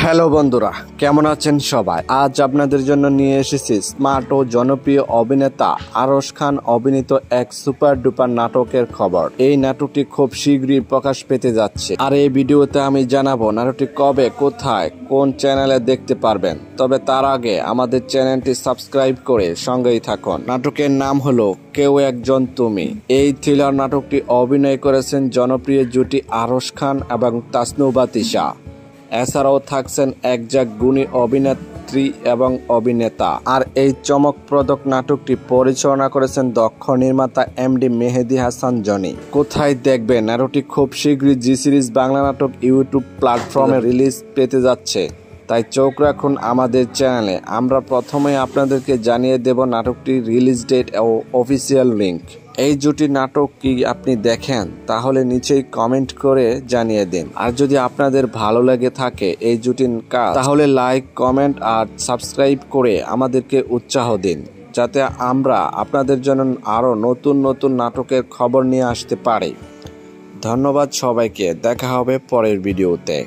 Hello বন্ধুরা, কেমন আছেন সবাই? আজ আপনাদের জন্য নিয়ে এসেছি স্মার্ট ও জনপ্রিয় অভিনেতা আরশ খান অভিনীত এক সুপার ডুপার নাটকের খবর। এই নাটকটি খুব শীঘ্রই প্রকাশ পেতে যাচ্ছে। আর এই ভিডিওতে আমি জানাবো নাটকটি কবে, কোথায়, কোন চ্যানেলে দেখতে পারবেন। তবে তার আগে আমাদের চ্যানেলটি সাবস্ক্রাইব করে সঙ্গেই থাকুন। নাটকের নাম হলো কেউ একজন তুমি। এই থ্রিলার নাটকটি অভিনয় করেছেন জনপ্রিয় জুটি আরশ খান এবং তাসনুভা তিশা। এছাড়াও থাকছেন একজাক গুণী অভিনেত্রী এবং অভিনেতা। আর এই চমকপ্রদ নাটকটি পরিচালনা করেছেন দক্ষ নির্মাতা এমডি মেহেদী হাসান জনি। কোথায় দেখবেন? নাটকটি খুব শীঘ্রই জি সিরিজ বাংলা নাটক ইউটিউব প্ল্যাটফর্মে রিলিজ পেতে যাচ্ছে, তাই চোখ রাখুন আমাদের চ্যানেলে। আমরা প্রথমে আপনাদেরকে জানিয়ে দেব নাটকটির রিলিজ ডেট ও অফিসিয়াল লিংক। এই জুটি নাটক কি আপনি দেখেন? তাহলে নিচেই কমেন্ট করে জানিয়ে দিন। আর যদি আপনাদের ভালো লেগে থাকে এই জুটির কাজ, তাহলে লাইক, কমেন্ট আর সাবস্ক্রাইব করে আমাদেরকে উৎসাহ দিন, যাতে আমরা আপনাদের জন্য আরো নতুন নতুন নাটকের খবর নিয়ে আসতে পারি। ধন্যবাদ সবাইকে, দেখা হবে পরের ভিডিওতে।